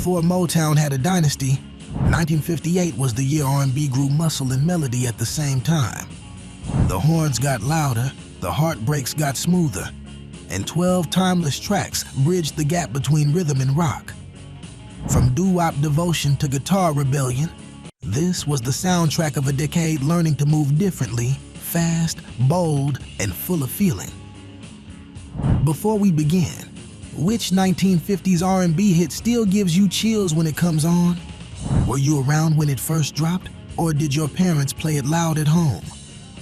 Before Motown had a dynasty, 1958 was the year R&B grew muscle and melody at the same time. The horns got louder, the heartbreaks got smoother, and 12 timeless tracks bridged the gap between rhythm and rock. From doo-wop devotion to guitar rebellion, this was the soundtrack of a decade learning to move differently, fast, bold, and full of feeling. Before we begin, which 1950s R&B hit still gives you chills when it comes on? Were you around when it first dropped, or did your parents play it loud at home?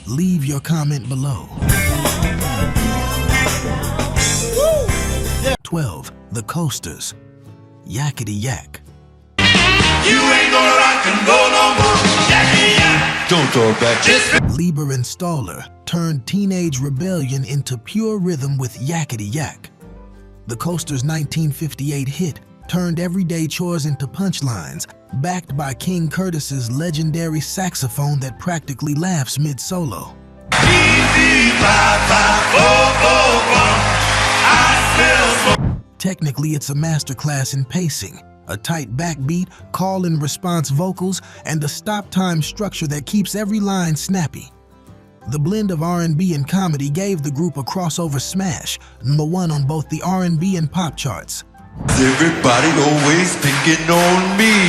Leave your comment below. 12. The Coasters. Yakety Yak. You ain't gonna rock and roll no more. Yakety yak. Don't throw it back. Lieber and Stoller turned teenage rebellion into pure rhythm with Yakety Yak. The Coasters' 1958 hit turned everyday chores into punchlines, backed by King Curtis's legendary saxophone that practically laughs mid-solo. Technically, it's a masterclass in pacing, a tight backbeat, call-and-response vocals, and a stop-time structure that keeps every line snappy. The blend of R&B and comedy gave the group a crossover smash, #1 on both the R&B and pop charts. Everybody always picking on me.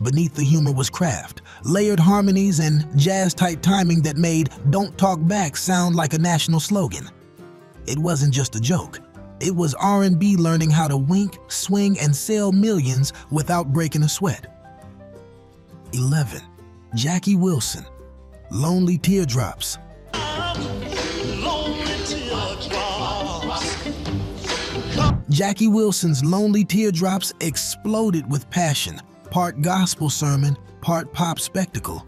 Beneath the humor was craft, layered harmonies, and jazz-tight timing that made "Don't Talk Back" sound like a national slogan. It wasn't just a joke. It was R&B learning how to wink, swing, and sell millions without breaking a sweat. 11. Jackie Wilson. Lonely Teardrops. Jackie Wilson's Lonely Teardrops exploded with passion, part gospel sermon, part pop spectacle.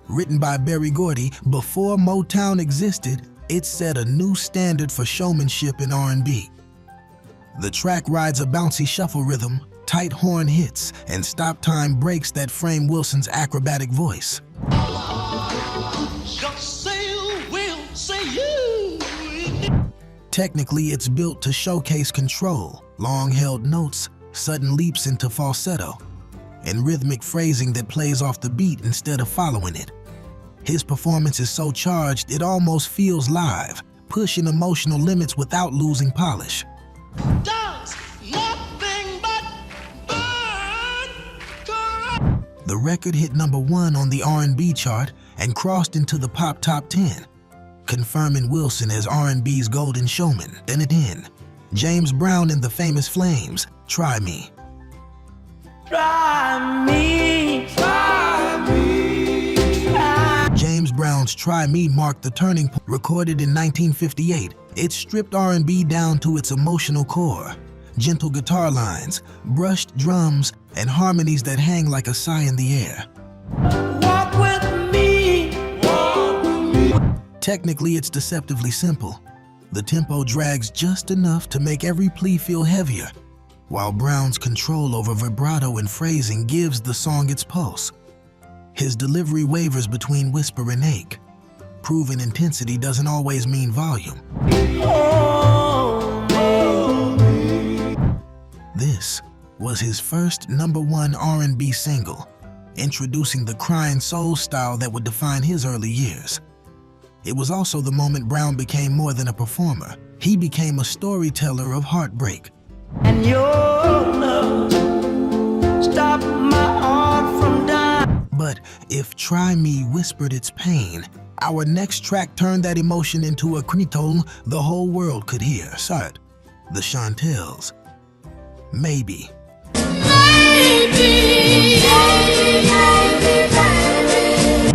Written by Berry Gordy, before Motown existed, it set a new standard for showmanship in R&B. The track rides a bouncy shuffle rhythm, tight horn hits, and stop-time breaks that frame Wilson's acrobatic voice. Technically, it's built to showcase control, long-held notes, sudden leaps into falsetto, and rhythmic phrasing that plays off the beat instead of following it. His performance is so charged it almost feels live, pushing emotional limits without losing polish. The record hit #1 on the R&B chart and crossed into the pop top 10, confirming Wilson as R&B's golden showman. Then it in. James Brown and the Famous Flames, Try Me. Try me, try me, try. James Brown's Try Me marked the turning point. Recorded in 1958, it stripped R&B down to its emotional core. Gentle guitar lines, brushed drums, and harmonies that hang like a sigh in the air. Walk with me, walk with me. Technically, it's deceptively simple. The tempo drags just enough to make every plea feel heavier, while Brown's control over vibrato and phrasing gives the song its pulse. His delivery wavers between whisper and ache. Proven intensity doesn't always mean volume. This was his first #1 R&B single, introducing the crying soul style that would define his early years. It was also the moment Brown became more than a performer. He became a storyteller of heartbreak. And your love stopped my heart from dying. But if Try Me whispered its pain, our next track turned that emotion into a critone the whole world could hear. Sart, the Chantels. Maybe.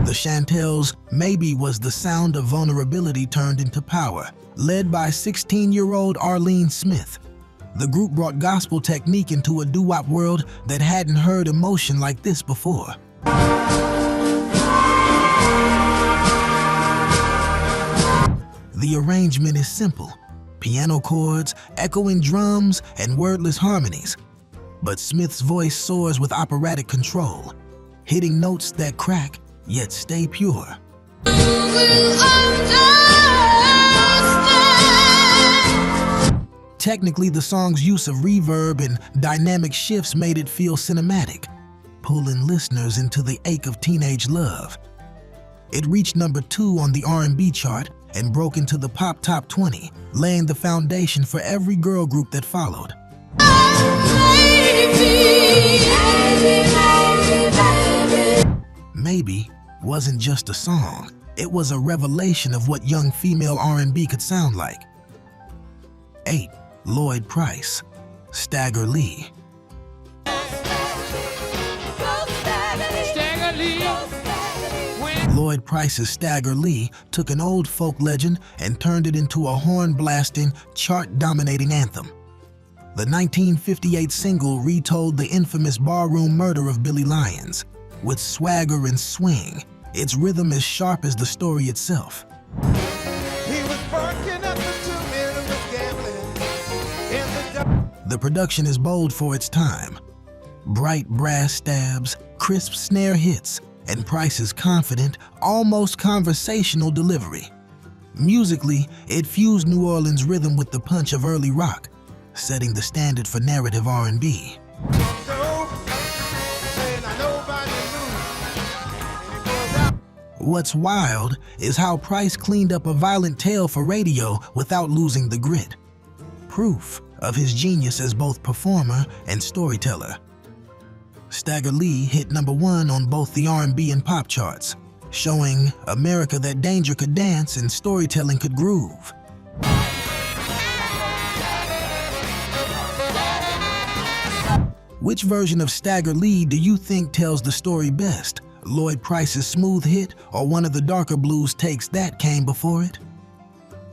The Chantels' Maybe was the sound of vulnerability turned into power. Led by 16-year-old Arlene Smith, the group brought gospel technique into a doo-wop world that hadn't heard emotion like this before. The arrangement is simple. Piano chords, echoing drums, and wordless harmonies. But Smith's voice soars with operatic control, hitting notes that crack, yet stay pure. Technically, the song's use of reverb and dynamic shifts made it feel cinematic, pulling listeners into the ache of teenage love. It reached number 2 on the R&B chart and broke into the pop top 20, laying the foundation for every girl group that followed. Maybe wasn't just a song, it was a revelation of what young female R&B could sound like. 8. Lloyd Price, Stagger Lee. Lloyd Price's Stagger Lee took an old folk legend and turned it into a horn-blasting, chart-dominating anthem. The 1958 single retold the infamous barroom murder of Billy Lyons. With swagger and swing, its rhythm as sharp as the story itself. The production is bold for its time. Bright brass stabs, crisp snare hits, and Price's confident, almost conversational delivery. Musically, it fused New Orleans rhythm with the punch of early rock, setting the standard for narrative R&B. What's wild is how Price cleaned up a violent tale for radio without losing the grit. Proof of his genius as both performer and storyteller. Stagger Lee hit number 1 on both the R&B and pop charts, showing America that danger could dance and storytelling could groove. Which version of Stagger Lee do you think tells the story best? Lloyd Price's smooth hit or one of the darker blues takes that came before it?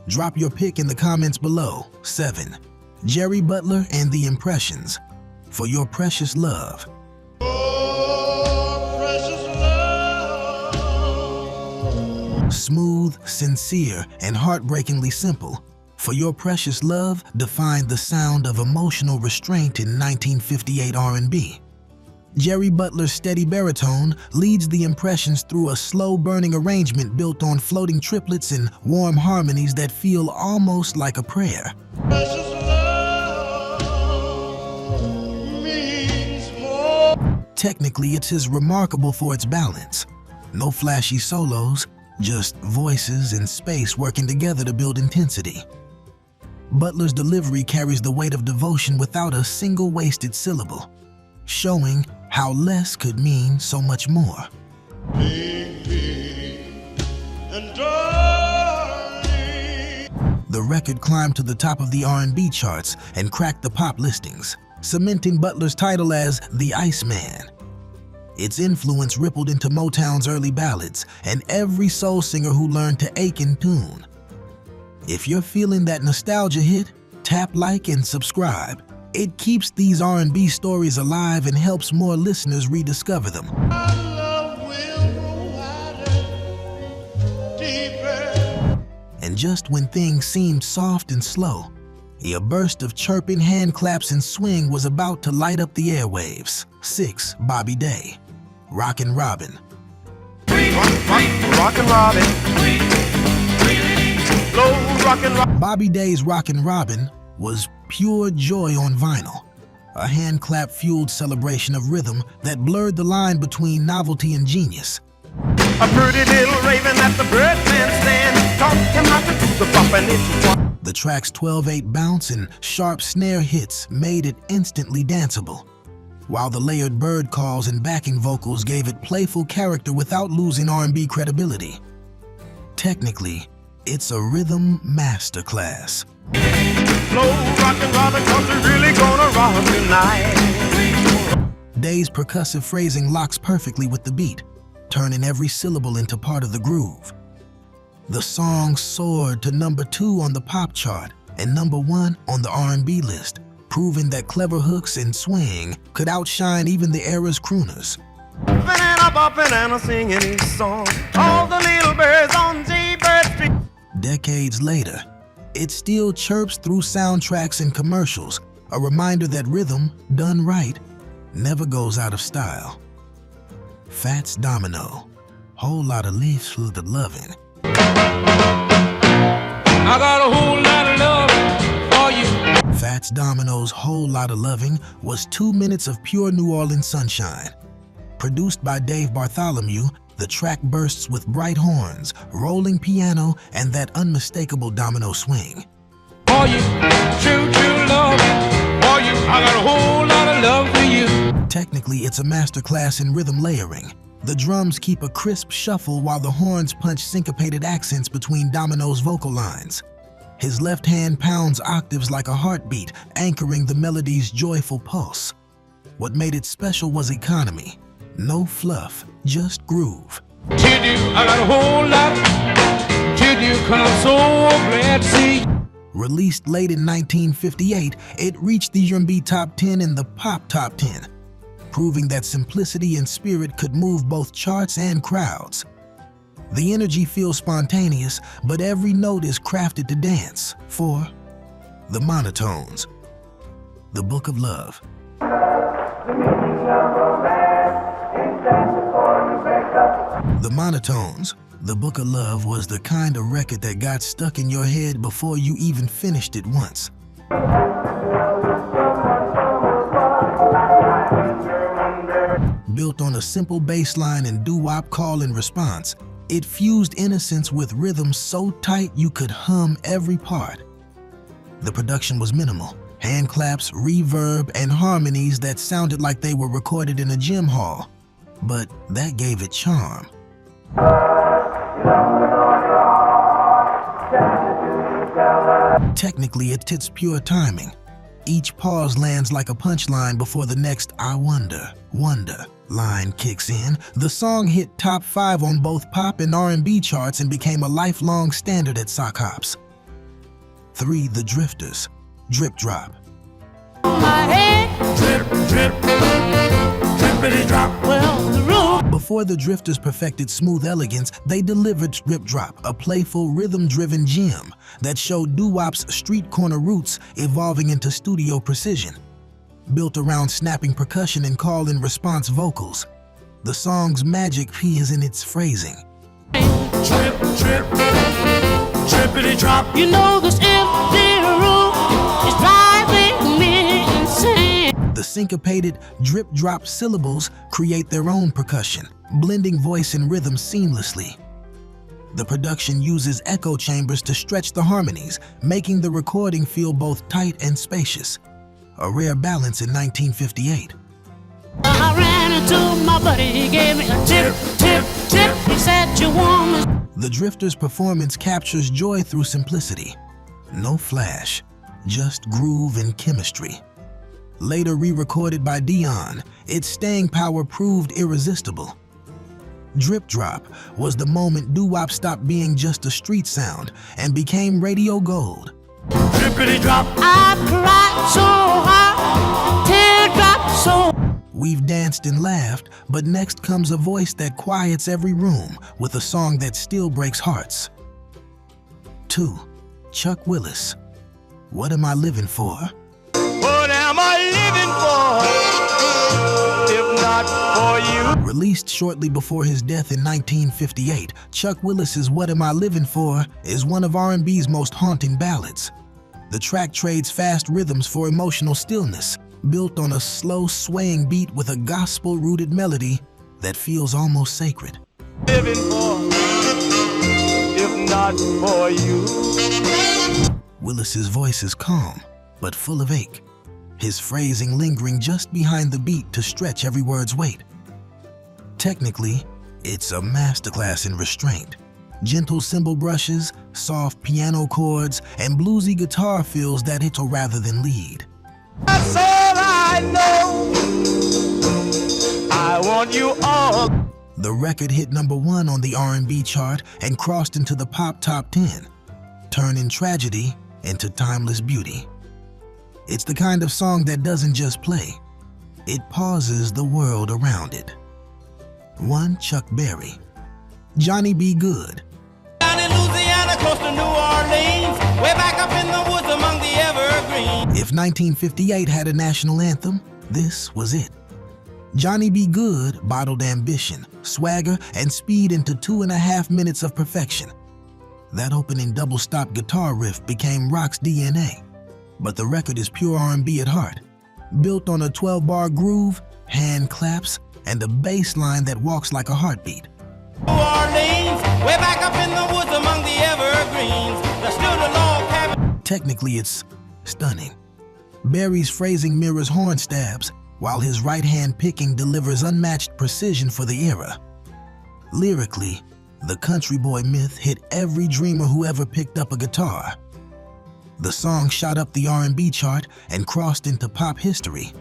Drop your pick in the comments below. 7. Jerry Butler and the Impressions, For Your Precious Love. Smooth, sincere, and heartbreakingly simple, For Your Precious Love defined the sound of emotional restraint in 1958 R&B. Jerry Butler's steady baritone leads the Impressions through a slow-burning arrangement built on floating triplets and warm harmonies that feel almost like a prayer. Technically, it's as remarkable for its balance. No flashy solos, just voices and space working together to build intensity. Butler's delivery carries the weight of devotion without a single wasted syllable, showing how less could mean so much more. The record climbed to the top of the R&B charts and cracked the pop listings, cementing Butler's title as the Iceman. Its influence rippled into Motown's early ballads and every soul singer who learned to ache in tune. If you're feeling that nostalgia hit, tap like and subscribe. It keeps these R&B stories alive and helps more listeners rediscover them. And just when things seemed soft and slow, a burst of chirping hand claps and swing was about to light up the airwaves. 6. Bobby Day, Rockin' Robin. Rockin' Robin. Bobby Day's Rockin' Robin was pure joy on vinyl, a hand clap fueled celebration of rhythm that blurred the line between novelty and genius. A pretty little raven at the birdman stand, taught him how to do the bump and it's. The track's 12/8 bounce and sharp snare hits made it instantly danceable, while the layered bird calls and backing vocals gave it playful character without losing R&B credibility. Technically, it's a rhythm masterclass. Slow rockin' Robin, 'cause we're really gonna rock tonight. Day's percussive phrasing locks perfectly with the beat, turning every syllable into part of the groove. The song soared to number 2 on the pop chart and number 1 on the R&B list, proving that clever hooks and swing could outshine even the era's crooners. Banana boppin' and a singing his song, all the little birds on Jaybird Street. Decades later, it still chirps through soundtracks and commercials, a reminder that rhythm, done right, never goes out of style. Fats Domino, whole lot of leaves for the lovin'. I got a whole lot of love for you. Fats Domino's Whole Lotta Loving was 2 minutes of pure New Orleans sunshine. Produced by Dave Bartholomew, the track bursts with bright horns, rolling piano, and that unmistakable domino swing. For you, true, true love. For you, I got a whole lot of love for you. Technically, it's a masterclass in rhythm layering. The drums keep a crisp shuffle while the horns punch syncopated accents between Domino's vocal lines. His left hand pounds octaves like a heartbeat, anchoring the melody's joyful pulse. What made it special was economy. No fluff, just groove. To do, I got a whole lot to do, 'cause I'm so glad to see. Released late in 1958, it reached the R&B Top 10 and the Pop Top 10, proving that simplicity and spirit could move both charts and crowds. The energy feels spontaneous, but every note is crafted to dance. For the monotones, the Book of Love. The monotones, the Book of Love, was the kind of record that got stuck in your head before you even finished it once. Built on a simple bass line and doo-wop call and response, it fused innocence with rhythm so tight you could hum every part. The production was minimal, hand claps, reverb, and harmonies that sounded like they were recorded in a gym hall, but that gave it charm. Technically, it's pure timing. Each pause lands like a punchline before the next "I wonder" line kicks in. The song hit top 5 on both pop and R&B charts and became a lifelong standard at sock hops. 3. The Drifters, Drip Drop. My head, drip, drip, drippity drop. Well, the rule. Before the Drifters perfected smooth elegance, they delivered Drip Drop, a playful, rhythm-driven gem that showed doo-wop's street corner roots evolving into studio precision. Built around snapping percussion and call-and-response vocals, the song's magic is in its phrasing. Drip, drip, drippity drop. You know this empty room is driving me insane. The syncopated drip-drop syllables create their own percussion, blending voice and rhythm seamlessly. The production uses echo chambers to stretch the harmonies, making the recording feel both tight and spacious. A rare balance in 1958. I ran into my buddy, he gave me a tip, tip, tip. He said, "You want me?" The Drifters' performance captures joy through simplicity. No flash, just groove and chemistry. Later re-recorded by Dion, its staying power proved irresistible. Drip Drop was the moment doo-wop stopped being just a street sound and became radio gold. Drippity drop. I cried so hard, teardrop so. We've danced and laughed, but next comes a voice that quiets every room with a song that still breaks hearts. 2. Chuck Willis, What Am I Living For? What am I living for if not for you? Released shortly before his death in 1958, Chuck Willis's What Am I Living For is one of R&B's most haunting ballads. The track trades fast rhythms for emotional stillness, built on a slow, swaying beat with a gospel-rooted melody that feels almost sacred. Living for if not for you. Willis's voice is calm, but full of ache, his phrasing lingering just behind the beat to stretch every word's weight. Technically, it's a masterclass in restraint. Gentle cymbal brushes, soft piano chords, and bluesy guitar fills that intro rather than lead. That's all I know. I want you all. The record hit #1 on the R&B chart and crossed into the Pop Top 10, turning tragedy into timeless beauty. It's the kind of song that doesn't just play, it pauses the world around it. 1. Chuck Berry, Johnny B. Good. Down in Louisiana, close to New Orleans, way back up in the woods among the evergreens. If 1958 had a national anthem, this was it. Johnny B. Good bottled ambition, swagger, and speed into 2.5 minutes of perfection. That opening double-stop guitar riff became rock's DNA. but the record is pure R&B at heart, built on a 12-bar groove, hand claps, and a bass line that walks like a heartbeat. New Orleans, way back up in the woods among the evergreens, there stood a log cabin. Technically, it's stunning. Barry's phrasing mirrors horn stabs, while his right-hand picking delivers unmatched precision for the era. Lyrically, the country boy myth hit every dreamer who ever picked up a guitar. The song shot up the R&B chart and crossed into pop history,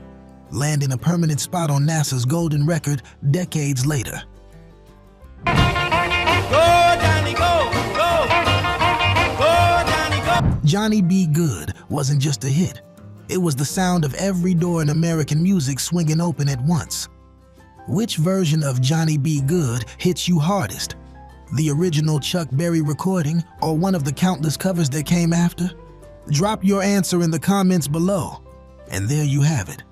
landing a permanent spot on NASA's golden record decades later. Go, Johnny, go, go, go, Johnny, go. Johnny B. Good wasn't just a hit. It was the sound of every door in American music swinging open at once. Which version of Johnny B. Good hits you hardest? The original Chuck Berry recording or one of the countless covers that came after? Drop your answer in the comments below. And there you have it.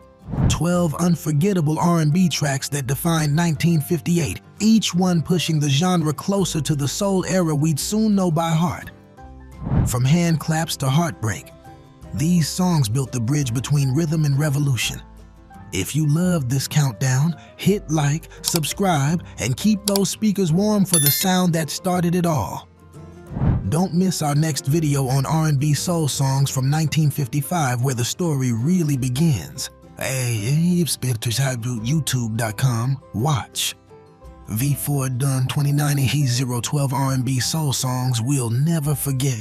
12 unforgettable R&B tracks that defined 1958, each one pushing the genre closer to the soul era we'd soon know by heart. From hand claps to heartbreak, these songs built the bridge between rhythm and revolution. If you loved this countdown, hit like, subscribe, and keep those speakers warm for the sound that started it all. Don't miss our next video on R&B soul songs from 1955 where the story really begins. Hey, youtube.com. Watch. V4 done 2090 He's 012 R&B soul songs we'll never forget.